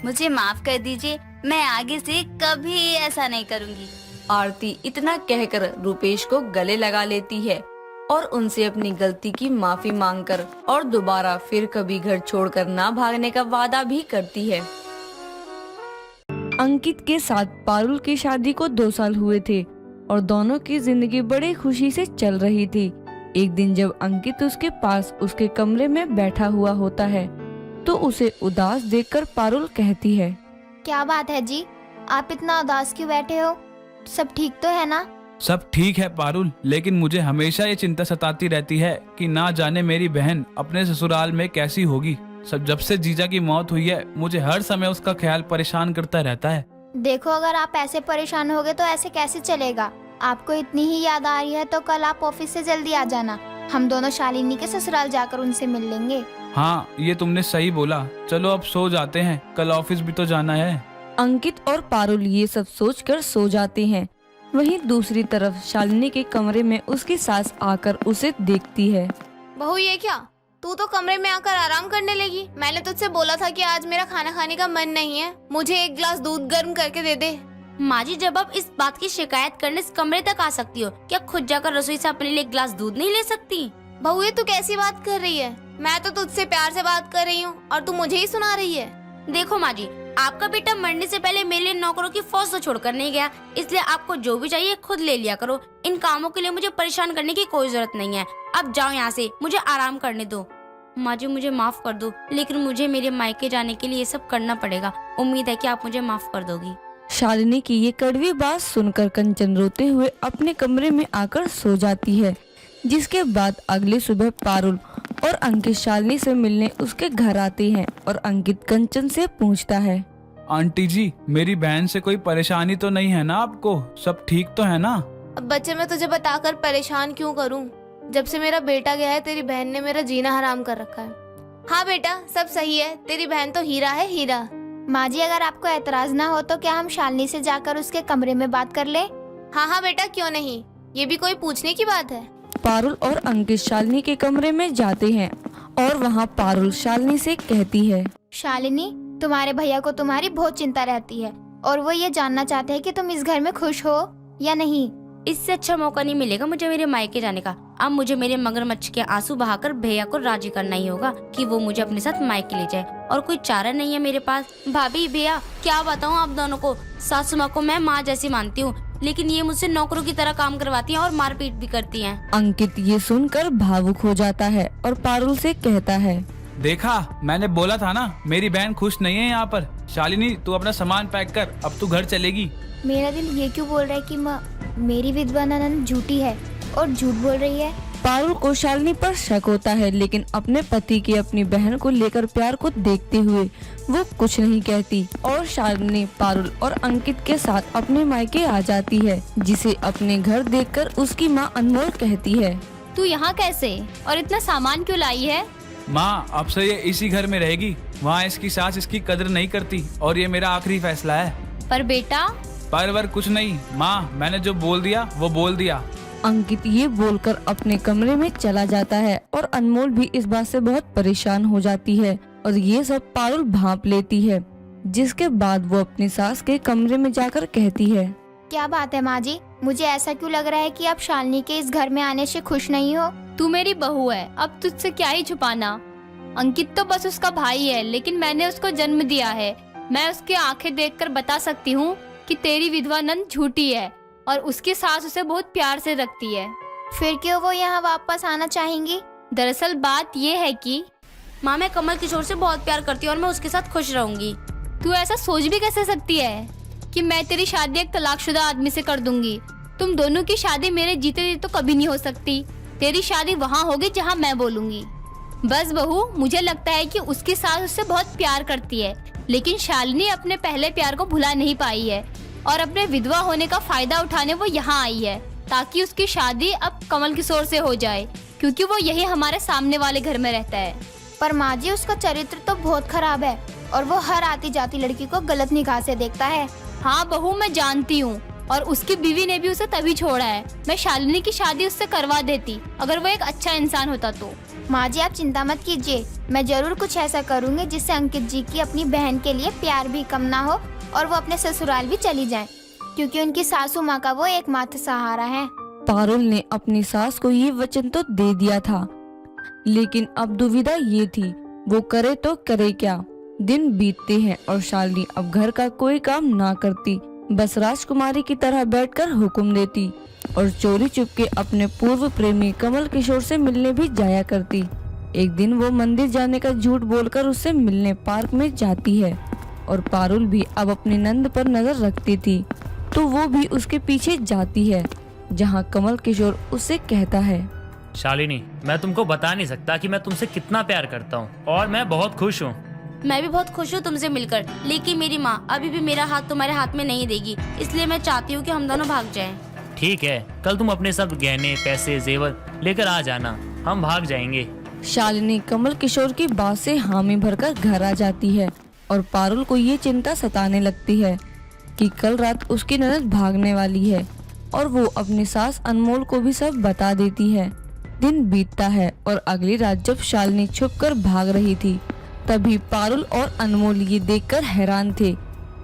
S2: मुझे माफ कर दीजिए, मैं आगे से कभी ऐसा नहीं करूंगी।
S10: आरती इतना कहकर रूपेश को गले लगा लेती है और उनसे अपनी गलती की माफी मांगकर और दोबारा फिर कभी घर छोड़कर ना भागने का वादा भी करती है। अंकित के साथ पारुल की शादी को 2 साल हुए थे और दोनों की जिंदगी बड़ी खुशी से चल रही थी। एक दिन जब अंकित उसके पास उसके कमरे में बैठा हुआ होता है तो उसे उदास देखकर पारुल कहती है,
S9: क्या बात है जी, आप इतना उदास क्यों बैठे हो? सब ठीक तो है ना?
S12: सब ठीक है पारुल, लेकिन मुझे हमेशा ये चिंता सताती रहती है कि ना जाने मेरी बहन अपने ससुराल में कैसी होगी। सब जब से जीजा की मौत हुई है मुझे हर समय उसका ख्याल परेशान करता रहता है।
S9: देखो, अगर आप ऐसे परेशान होगे तो ऐसे कैसे चलेगा? आपको इतनी ही याद आ रही है तो कल आप ऑफिस से जल्दी आ जाना। हम दोनों शालिनी के ससुराल जाकर उनसे मिल लेंगे।
S12: हाँ, ये तुमने सही बोला। चलो अब सो जाते हैं, कल ऑफिस भी तो जाना है।
S10: अंकित और पारुल ये सब सोचकर सो जाते हैं। वहीं दूसरी तरफ शालिनी के कमरे में उसकी सास आकर उसे देखती है।
S13: बहू, ये क्या? तू तो कमरे में आकर आराम करने लगी। मैंने तुझसे बोला था कि आज मेरा खाना खाने का मन नहीं है, मुझे 1 गिलास दूध गर्म करके दे दे।
S7: माँ जी, जब आप इस बात की शिकायत करने इस कमरे तक आ सकती हो, क्या खुद जाकर रसोई से अपने लिए 1 गिलास दूध नहीं ले सकती?
S13: बहू, ये तू कैसी बात कर रही है? मैं तो तुझसे प्यार से बात कर रही हूँ और तू मुझे ही सुना रही है।
S7: देखो माँ जी, आपका बेटा मरने से पहले मेरे लिए नौकरों की फौज तो छोड़कर नहीं गया, इसलिए आपको जो भी चाहिए खुद ले लिया करो। इन कामों के लिए मुझे परेशान करने की कोई जरूरत नहीं है। अब जाओ यहाँ से, मुझे आराम करने दो। माँ जी, मुझे माफ कर दो, लेकिन मुझे मेरे मायके जाने के लिए ये सब करना पड़ेगा। उम्मीद है कि आप मुझे माफ कर दोगी।
S10: शालिनी की ये कड़वी बात सुनकर कंचन रोते हुए अपने कमरे में आकर सो जाती है। जिसके बाद अगली सुबह पारुल और अंकित शालिनी से मिलने उसके घर आते हैं और अंकित कंचन से पूछता है,
S12: आंटी जी, मेरी बहन से कोई परेशानी तो नहीं है ना आपको? सब ठीक तो है ना?
S13: अब बच्चे, मैं तुझे बताकर परेशान क्यों करूँ? जब से मेरा बेटा गया है तेरी बहन ने मेरा जीना हराम कर रखा है। हाँ बेटा, सब सही है, तेरी बहन तो हीरा है, हीरा।
S9: माँ जी, अगर आपको एतराज ना हो तो क्या हम शालिनी से जाकर उसके कमरे में बात कर ले?
S13: हाँ हाँ बेटा, क्यों नहीं, ये भी कोई पूछने की बात है।
S10: पारुल और अंकित शालिनी के कमरे में जाते हैं और वहाँ पारुल शालिनी से कहती है,
S9: शालिनी, तुम्हारे भैया को तुम्हारी बहुत चिंता रहती है और वो ये जानना चाहते हैं कि तुम इस घर में खुश हो या नहीं।
S7: इससे अच्छा मौका नहीं मिलेगा मुझे मेरे मायके जाने का। अब मुझे मेरे मगरमच्छ के आंसू बहाकर भैया को राजी करना ही होगा कि वो मुझे अपने साथ मायके ले जाए, और कोई चारा नहीं है मेरे पास। भाभी, भैया, क्या बताऊँ आप दोनों को। सासू माँ को मैं माँ जैसी मानती हूँ, लेकिन ये मुझसे नौकरों की तरह काम करवाती हैं और मारपीट भी करती हैं।
S10: अंकित ये सुनकर भावुक हो जाता है और पारुल से कहता है,
S12: देखा, मैंने बोला था ना, मेरी बहन खुश नहीं है यहाँ पर। शालिनी, तू अपना सामान पैक कर, अब तू घर चलेगी।
S9: मेरा दिल ये क्यों बोल रहा है कि मेरी विधवा ननद झूठी है और झूठ बोल रही है।
S10: पारुल को शालिनी पर शक होता है, लेकिन अपने पति के अपनी बहन को लेकर प्यार को देखते हुए वो कुछ नहीं कहती और शालिनी पारुल और अंकित के साथ अपने मायके आ जाती है, जिसे अपने घर देखकर उसकी माँ अनमोल कहती है,
S2: तू यहाँ कैसे और इतना सामान क्यों लाई है?
S12: माँ, अब से ये इसी घर में रहेगी। वहाँ इसकी सास इसकी कदर नहीं करती और ये मेरा आखिरी फैसला है।
S2: पर बेटा,
S12: पर कुछ नहीं माँ, मैंने जो बोल दिया वो बोल दिया।
S10: अंकित ये बोलकर अपने कमरे में चला जाता है और अनमोल भी इस बात से बहुत परेशान हो जाती है और ये सब पारुल भांप लेती है। जिसके बाद वो अपनी सास के कमरे में जाकर कहती है,
S9: क्या बात है माँ जी, मुझे ऐसा क्यों लग रहा है कि आप शालिनी के इस घर में आने से खुश नहीं हो?
S2: तू मेरी बहू है, अब तुझसे क्या ही छुपाना। अंकित तो बस उसका भाई है, लेकिन मैंने उसको जन्म दिया है। मैं उसकी आंखें देखकर बता सकती हूँ कि तेरी विधवा नंद झूठी है और उसकी सास उसे बहुत प्यार से रखती है।
S9: फिर क्यों वो यहाँ वापस आना चाहेंगी?
S2: दरअसल बात ये है कि
S7: माँ, मैं कमल किशोर से बहुत प्यार करती हूँ और मैं उसके साथ खुश रहूंगी।
S2: तू ऐसा सोच भी कैसे सकती है कि मैं तेरी शादी एक तलाकशुदा आदमी से कर दूंगी?
S9: तुम दोनों की शादी मेरे जीते जी तो कभी नहीं हो सकती। तेरी शादी वहाँ होगी जहाँ मैं बोलूंगी। बस बहू, मुझे लगता है कि उसकी सास उससे बहुत प्यार करती है, लेकिन शालिनी अपने पहले प्यार को भुला नहीं पाई है और अपने विधवा होने का फायदा उठाने वो यहाँ आई है, ताकि उसकी शादी अब कमल किशोर से हो जाए, क्योंकि वो यही हमारे सामने वाले घर में रहता है।
S13: पर माँ जी, उसका चरित्र तो बहुत खराब है और वो हर आती जाती लड़की को गलत निगाह से देखता है।
S9: हाँ बहू, मैं जानती हूँ, और उसकी बीवी ने भी उसे तभी छोड़ा है। मैं शालिनी की शादी उससे करवा देती अगर वो एक अच्छा इंसान होता तो।
S13: माँ जी, आप चिंता मत कीजिए, मैं जरूर कुछ ऐसा करूँगी जिससे अंकित जी की अपनी बहन के लिए प्यार भी कम ना हो और वो अपने ससुराल भी चली जाएं, क्योंकि उनकी सासू माँ का वो एकमात्र सहारा है।
S10: पारुल ने अपनी सास को ये वचन तो दे दिया था, लेकिन अब दुविधा ये थी वो करे तो करे क्या। दिन बीतते हैं और शालिनी अब घर का कोई काम ना करती, बस राजकुमारी की तरह बैठकर हुक्म देती और चोरी चुपके अपने पूर्व प्रेमी कमल किशोर से मिलने भी जाया करती। एक दिन वो मंदिर जाने का झूठ बोलकर उससे मिलने पार्क में जाती है और पारुल भी अब अपनी नंद पर नजर रखती थी, तो वो भी उसके पीछे जाती है, जहाँ कमल किशोर उससे कहता है,
S11: शालिनी, मैं तुमको बता नहीं सकता कि मैं तुमसे कितना प्यार करता हूँ और मैं बहुत खुश हूँ।
S7: मैं भी बहुत खुश हूँ तुमसे मिलकर, लेकिन मेरी माँ अभी भी मेरा हाथ तुम्हारे हाथ में नहीं देगी, इसलिए मैं चाहती हूँ कि हम दोनों भाग जाएं।
S11: ठीक है, कल तुम अपने सब गहने, पैसे, जेवर लेकर आ जाना, हम भाग जाएंगे।
S10: शालिनी कमल किशोर की बात से हामी भरकर घर आ जाती है और पारुल को ये चिंता सताने लगती है कि कल रात उसकी ननद भागने वाली है और वो अपनी सास अनमोल को भी सब बता देती है। दिन बीतता है और अगली रात जब शालिनी छुपकर भाग रही थी, तभी पारुल और अनमोल ये देखकर हैरान थे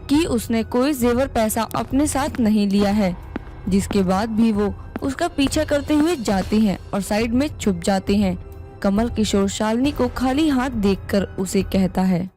S10: कि उसने कोई जेवर पैसा अपने साथ नहीं लिया है, जिसके बाद भी वो उसका पीछा करते हुए जाते हैं और साइड में छुप जाते हैं। कमल किशोर शालिनी को खाली हाथ देखकर उसे कहता है,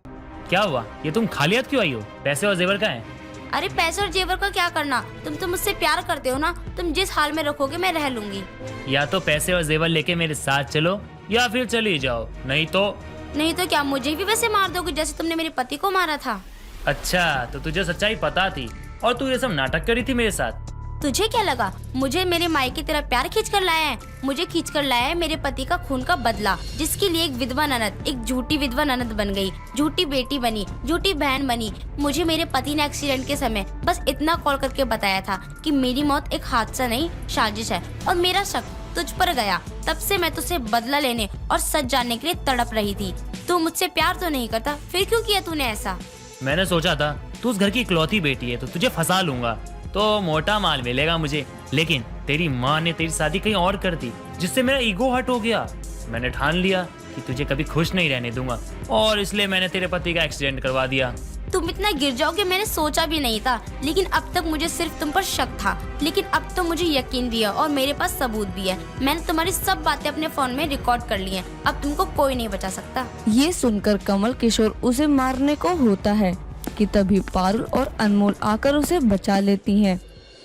S11: क्या हुआ, ये तुम खाली हाथ क्यों आई हो? पैसे और जेवर कहाँ हैं?
S7: अरे पैसे और जेवर का क्या करना, तुम तो मुझसे प्यार करते हो ना, तुम जिस हाल में रखोगे मैं रह लूंगी।
S11: या तो पैसे और जेवर लेके मेरे साथ चलो या फिर चली जाओ, नहीं तो क्या मुझे भी वैसे मार दोगे जैसे तुमने मेरे पति को मारा था? अच्छा, तो तुझे सच्चाई पता थी और तू ये सब नाटक करी थी मेरे साथ।
S7: तुझे क्या लगा मुझे मेरे माई की तरह प्यार खींच कर लाया है? मुझे खींच कर लाया है मेरे पति का खून का बदला, जिसके लिए एक विधवा ननद, एक झूठी विधवा ननद बन गई, झूठी बेटी बनी, झूठी बहन बनी। मुझे मेरे पति ने एक्सीडेंट के समय बस इतना कॉल करके बताया था कि मेरी मौत एक हादसा नहीं साजिश है, और मेरा शक तुझ पर गया। तब से मैं तुझसे बदला लेने और सच जानने के लिए तड़प रही थी। तू मुझसे प्यार तो नहीं करता, फिर क्यों किया तूने ऐसा?
S11: मैंने सोचा था तू उस घर की इकलौती बेटी है तो तुझे फंसा लूंगा तो मोटा माल मिलेगा मुझे, लेकिन तेरी माँ ने तेरी शादी कहीं और कर दी, जिससे मेरा ईगो हर्ट हो गया। मैंने ठान लिया कि तुझे कभी खुश नहीं रहने दूंगा और इसलिए मैंने तेरे पति का एक्सीडेंट करवा दिया।
S7: तुम इतना गिर जाओगे मैंने सोचा भी नहीं था, लेकिन अब तक मुझे सिर्फ तुम पर शक था, लेकिन अब तो मुझे यकीन भी है और मेरे पास सबूत भी है। मैंने तुम्हारी सब बातें अपने फोन में रिकॉर्ड कर ली हैं। अब तुमको कोई नहीं बचा सकता।
S10: ये सुनकर कमल किशोर उसे मारने को होता है कि तभी पारुल और अनमोल आकर उसे बचा लेती हैं,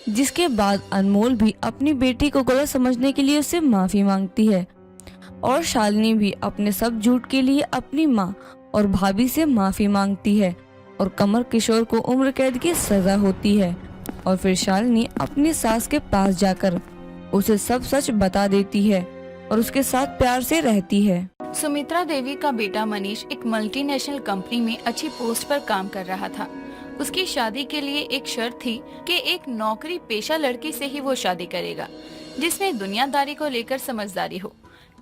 S10: जिसके बाद अनमोल भी अपनी बेटी को गलत समझने के लिए उससे माफी मांगती है और शालिनी भी अपने सब झूठ के लिए अपनी माँ और भाभी से माफी मांगती है और कमल किशोर को उम्र कैद की सजा होती है। और फिर शालिनी अपनी सास के पास जाकर उसे सब सच बता देती है और उसके साथ प्यार से रहती है।
S3: सुमित्रा देवी का बेटा मनीष एक मल्टीनेशनल कंपनी में अच्छी पोस्ट पर काम कर रहा था। उसकी शादी के लिए एक शर्त थी कि एक नौकरी पेशा लड़की से ही वो शादी करेगा, जिसमें दुनियादारी को लेकर समझदारी हो।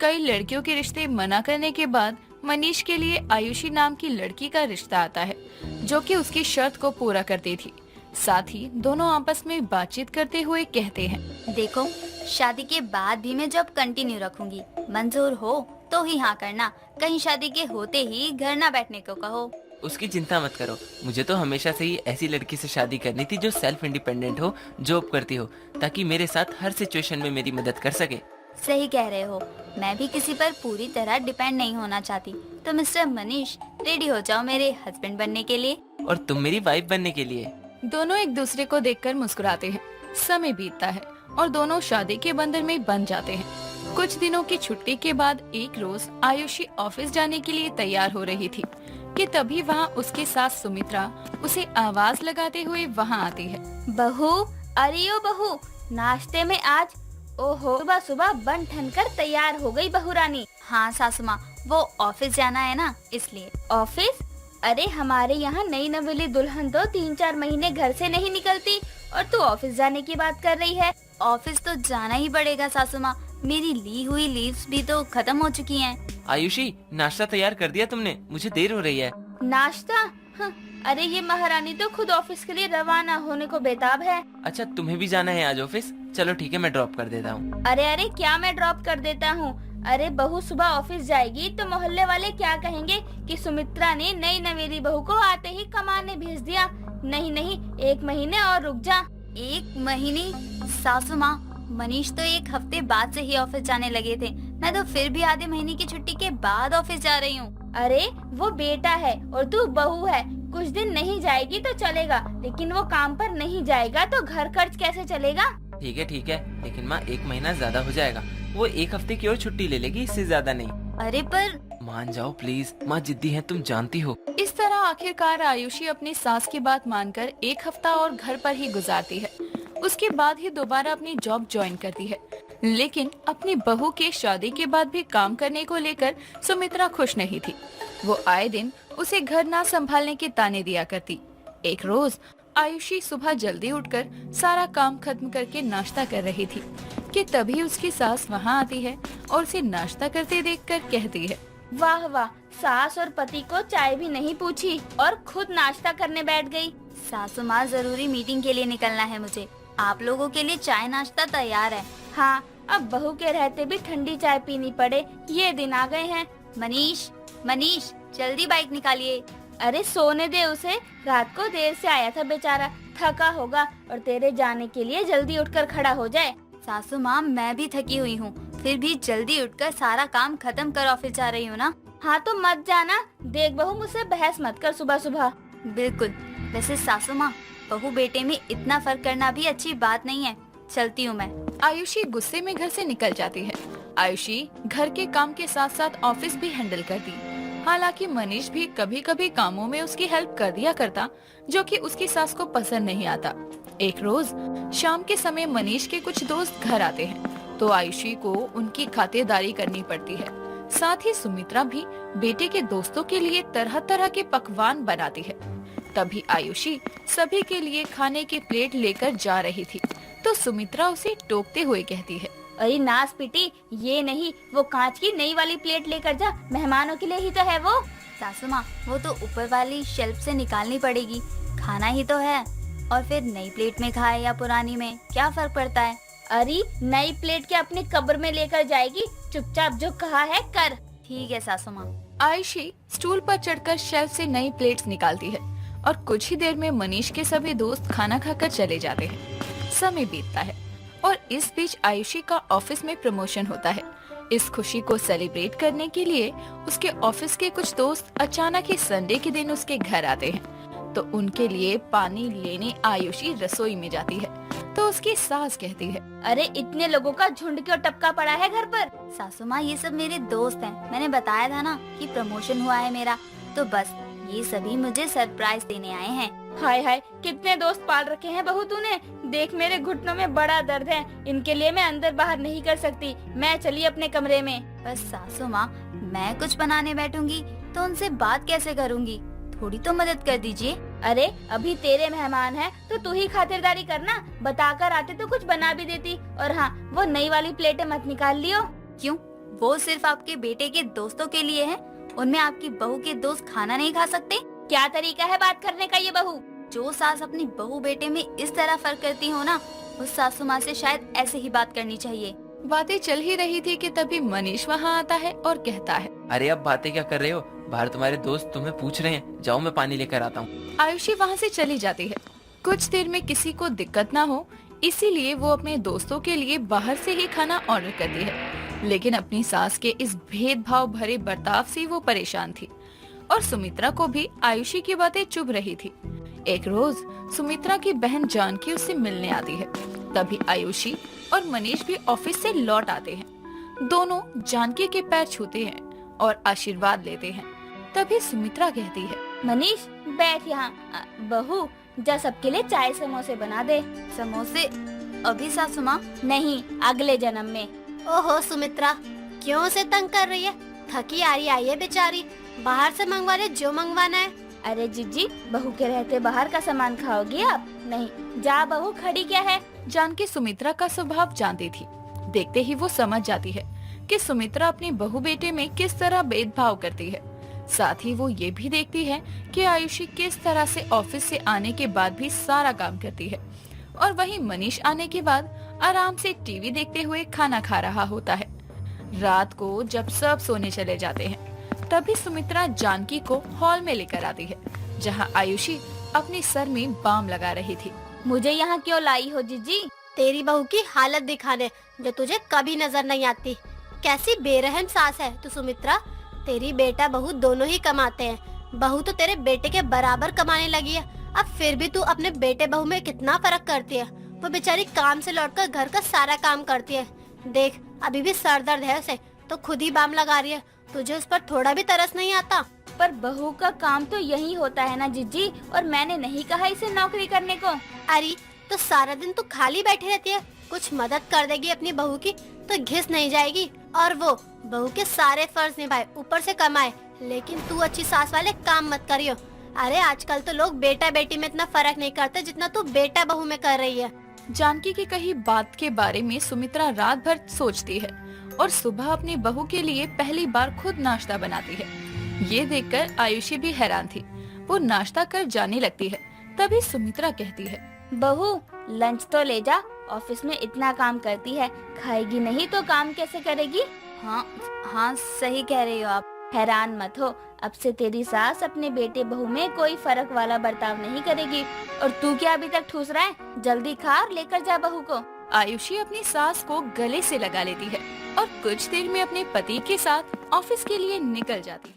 S3: कई लड़कियों के रिश्ते मना करने के बाद मनीष के लिए आयुषी नाम की लड़की का रिश्ता आता है, जो कि उसकी शर्त को पूरा करती थी। साथ ही दोनों आपस में बातचीत करते हुए कहते हैं,
S2: देखो, शादी के बाद भी मैं जॉब कंटिन्यू रखूंगी, मंजूर हो तो ही हाँ करना, कहीं शादी के होते ही घर ना बैठने को कहो।
S1: उसकी चिंता मत करो, मुझे तो हमेशा से ही ऐसी लड़की से शादी करनी थी जो सेल्फ इंडिपेंडेंट हो, जॉब करती हो, ताकि मेरे साथ हर सिचुएशन में मेरी मदद कर सके।
S2: सही कह रहे हो, मैं भी किसी पर पूरी तरह डिपेंड नहीं होना चाहती। तो मिस्टर मनीष, रेडी हो जाओ मेरे हस्बैंड बनने के लिए।
S1: और तुम मेरी वाइफ बनने के लिए।
S3: दोनों एक दूसरे को देखकर मुस्कुराते हैं। समय बीतता है और दोनों शादी के बंधन में बंध जाते हैं। कुछ दिनों की छुट्टी के बाद एक रोज आयुषी ऑफिस जाने के लिए तैयार हो रही थी कि तभी वहाँ उसकी सास सुमित्रा उसे आवाज लगाते हुए वहाँ आती है।
S2: बहू, अरे ओ बहू,
S7: नाश्ते में आज ओहो सुबह सुबह बन ठन कर तैयार हो गई बहू रानी।
S2: हाँ सासू माँ, वो ऑफिस जाना है ना इसलिए।
S7: ऑफिस? अरे हमारे यहाँ नई नवेली दुल्हन तो 3-4 महीने घर से नहीं निकलती और तू ऑफिस जाने की बात कर रही है।
S2: ऑफिस तो जाना ही पड़ेगा सासू माँ, मेरी ली हुई लीव्स भी तो खत्म हो चुकी हैं।
S1: आयुषी, नाश्ता तैयार कर दिया तुमने? मुझे देर हो रही है।
S7: नाश्ता? अरे ये महारानी तो खुद ऑफिस के लिए रवाना होने को बेताब है।
S1: अच्छा, तुम्हें भी जाना है आज ऑफिस? चलो ठीक है, मैं ड्रॉप कर देता हूँ।
S7: अरे क्या मैं ड्रॉप कर देता हूँ? अरे बहू सुबह ऑफिस जाएगी तो मोहल्ले वाले क्या कहेंगे कि सुमित्रा ने नई नवेली बहू को आते ही कमाने भेज दिया। नहीं, 1 महीने और रुक जा।
S2: 1 महीने? सासू माँ, मनीष तो 1 हफ्ते बाद से ही ऑफिस जाने लगे थे, मैं तो फिर भी आधे महीने की छुट्टी के बाद ऑफिस जा रही हूँ।
S7: अरे वो बेटा है और तू बहू है, कुछ दिन नहीं जाएगी तो चलेगा, लेकिन वो काम पर नहीं जाएगा तो घर खर्च कैसे चलेगा?
S1: ठीक है, लेकिन माँ 1 महीना ज्यादा हो जाएगा। वो 1 हफ्ते की और छुट्टी ले लेगी, इससे ज्यादा नहीं।
S2: अरे पर
S1: मान जाओ प्लीज, माँ जिद्दी है, तुम जानती हो।
S3: इस तरह आखिरकार आयुषी अपनी सास की बात मानकर 1 हफ्ता और घर पर ही गुजारती है। उसके बाद ही दोबारा अपनी जॉब ज्वाइन करती है। लेकिन अपनी बहू के शादी के बाद भी काम करने को लेकर सुमित्रा खुश नहीं थी। वो आए दिन उसे घर ना संभालने के ताने दिया करती। एक रोज आयुषी सुबह जल्दी उठकर सारा काम खत्म करके नाश्ता कर रही थी कि तभी उसकी सास वहाँ आती है और उसे नाश्ता करते देखकर कहती है,
S7: वाह वाह, सास और पति को चाय भी नहीं पूछी और खुद नाश्ता करने बैठ गई।
S2: सासू माँ, जरूरी मीटिंग के लिए निकलना है मुझे, आप लोगों के लिए चाय नाश्ता तैयार है।
S7: हाँ, अब बहू के रहते भी ठंडी चाय पीनी पड़े, ये दिन आ गए हैं।
S2: मनीष जल्दी बाइक निकालिए।
S7: अरे सोने दे उसे, रात को देर से आया था बेचारा, थका होगा और तेरे जाने के लिए जल्दी उठकर खड़ा हो जाए।
S2: सासू माँ, मैं भी थकी हुई हूँ, फिर भी जल्दी उठकर सारा काम खत्म कर ऑफिस जा रही हूँ ना।
S7: हाँ तो मत जाना, देख बहू मुझसे बहस मत कर सुबह सुबह।
S2: बिल्कुल। वैसे सासू माँ, बहू बेटे में इतना फर्क करना भी अच्छी बात नहीं है, चलती हूँ मैं।
S3: आयुषी गुस्से में घर से निकल जाती है। आयुषी घर के काम के साथ साथ ऑफिस भी हैंडल करती। हालांकि मनीष भी कभी कभी कामों में उसकी हेल्प कर दिया करता, जो कि उसकी सास को पसंद नहीं आता। एक रोज शाम के समय मनीष के कुछ दोस्त घर आते हैं तो आयुषी को उनकी खातिरदारी करनी पड़ती है। साथ ही सुमित्रा भी बेटे के दोस्तों के लिए तरह तरह के पकवान बनाती है। तभी आयुषी सभी के लिए खाने की प्लेट लेकर जा रही थी तो सुमित्रा उसे टोकते हुए कहती है,
S7: अरे नास पिटी, ये नहीं, वो कांच की नई वाली प्लेट लेकर जा, मेहमानों के लिए ही तो है वो।
S2: सासू माँ, वो तो ऊपर वाली शेल्फ से निकालनी पड़ेगी, खाना ही तो है, और फिर नई प्लेट में खाए या पुरानी में क्या फर्क पड़ता है।
S7: अरे नई प्लेट के अपनी कब्र में लेकर जाएगी, चुपचाप जो कहा है कर।
S2: ठीक है सासू माँ।
S3: आयुषी स्टूल पर चढ़कर शेल्फ से नई प्लेट्स निकालती है और कुछ ही देर में मनीष के सभी दोस्त खाना खाकर चले जाते हैं। समय बीतता है और इस बीच आयुषी का ऑफिस में प्रमोशन होता है। इस खुशी को सेलिब्रेट करने के लिए उसके ऑफिस के कुछ दोस्त अचानक ही संडे के दिन उसके घर आते हैं तो उनके लिए पानी लेने आयुषी रसोई में जाती है तो उसकी सास कहती है,
S7: अरे इतने लोगों का झुंड क्यों टपका पड़ा है घर पर?
S2: सासू माँ, ये सब मेरे दोस्त हैं, मैंने बताया था ना कि प्रमोशन हुआ है मेरा, तो बस ये सभी मुझे सरप्राइज देने आए हैं।
S7: हाय हाय, कितने दोस्त पाल रखे हैं बहू तूने। देख मेरे घुटनों में बड़ा दर्द है, इनके लिए मैं अंदर बाहर नहीं कर सकती, मैं चली अपने कमरे में।
S2: बस सासू माँ, मैं कुछ बनाने बैठूंगी तो उनसे बात कैसे करूँगी, थोड़ी तो मदद कर दीजिए।
S7: अरे अभी तेरे मेहमान हैं तो तू ही खातिरदारी करना, बताकर आते तो कुछ बना भी देती। और हाँ, वो नई वाली प्लेटें मत निकाल लियो।
S2: क्यों, वो सिर्फ आपके बेटे के दोस्तों के लिए है, उनमें आपकी बहू के दोस्त खाना नहीं खा सकते?
S7: क्या तरीका है बात करने का ये बहू?
S2: जो सास अपनी बहू बेटे में इस तरह फर्क करती हो ना, उस सासू माँ से शायद ऐसे ही बात करनी चाहिए।
S3: बातें चल ही रही थी कि तभी मनीष वहाँ आता है और कहता है,
S1: अरे अब बातें क्या कर रहे हो, बाहर तुम्हारे दोस्त तुम्हें पूछ रहे हैं, जाओ मैं पानी लेकर आता हूँ।
S3: आयुषी वहाँ से चली जाती है। कुछ देर में किसी को दिक्कत ना हो इसीलिए वो अपने दोस्तों के लिए बाहर से ही खाना ऑर्डर करती है, लेकिन अपनी सास के इस भेदभाव भरे बर्ताव से वो परेशान थी और सुमित्रा को भी आयुषी की बातें चुभ रही थी। एक रोज सुमित्रा की बहन जानकी उससे मिलने आती है। तभी आयुषी और मनीष भी ऑफिस से लौट आते हैं। दोनों जानकी के पैर छूते हैं और आशीर्वाद लेते हैं। तभी सुमित्रा कहती है,
S7: मनीष बैठ यहाँ। बहू जा सबके लिए चाय समोसे बना दे।
S2: समोसे? अभी सासू माँ?
S7: नहीं, अगले जन्म में।
S9: ओहो सुमित्रा, क्यों उसे तंग कर रही है? थकी हारी आई है बेचारी, बाहर से मंगवा ले जो मंगवाना है।
S7: अरे जीजी, बहू के रहते बाहर का सामान खाओगी आप? नहीं, जा बहू, खड़ी क्या है?
S3: जानकी सुमित्रा का स्वभाव जानती थी। देखते ही वो समझ जाती है कि सुमित्रा अपनी बहू बेटे में किस तरह भेदभाव करती है। साथ ही वो ये भी देखती है कि आयुषी किस तरह से ऑफिस से आने के बाद भी सारा काम करती है और वहीं मनीष आने के बाद आराम से टीवी देखते हुए खाना खा रहा होता है। रात को जब सब सोने चले जाते हैं तभी सुमित्रा जानकी को हॉल में लेकर आती है, जहां आयुषी अपने सर में बाम लगा रही थी।
S7: मुझे यहाँ क्यों लाई हो जीजी?
S9: तेरी बहू की हालत दिखाने, जो तुझे कभी नजर नहीं आती। कैसी बेरहम सास है तू सुमित्रा। तेरी बेटा बहू दोनों ही कमाते हैं। बहू तो तेरे बेटे के बराबर कमाने लगी है, अब फिर भी तू अपने बेटे बहू में कितना फर्क करती है। वो बेचारी काम से लौटकर घर का सारा काम करती है। देख, अभी भी सर दर्द है उसे, तो खुद ही बाम लगा रही है। तुझे उस पर थोड़ा भी तरस नहीं आता?
S7: पर बहू का काम तो यही होता है ना जीजी, और मैंने नहीं कहा इसे नौकरी करने को।
S9: अरे तो सारा दिन तू खाली बैठी रहती है, कुछ मदद कर देगी अपनी बहू की तो घिस नहीं जाएगी। और वो बहू के सारे फर्ज निभाए, ऊपर से कमाए, लेकिन तू अच्छी सास वाले काम मत करियो। अरे आजकल तो लोग बेटा बेटी में इतना फर्क नहीं करते जितना तू बेटा बहू में कर रही है।
S3: जानकी की कही बात के बारे में सुमित्रा रात भर सोचती है और सुबह अपनी बहू के लिए पहली बार खुद नाश्ता बनाती है। ये देखकर आयुषी भी हैरान थी। वो नाश्ता कर जाने लगती है, तभी सुमित्रा कहती है,
S7: बहू लंच तो ले जा, ऑफिस में इतना काम करती है, खाएगी नहीं तो काम कैसे करेगी?
S2: हाँ हाँ, सही कह रही हो आप।
S7: हैरान मत हो, अब से तेरी सास अपने बेटे बहू में कोई फर्क वाला बर्ताव नहीं करेगी। और तू क्या अभी तक ठूस रहा है? जल्दी खा और लेकर जा बहू को।
S3: आयुषी अपनी सास को गले से लगा लेती है और कुछ देर में अपने पति के साथ ऑफिस के लिए निकल जाती है।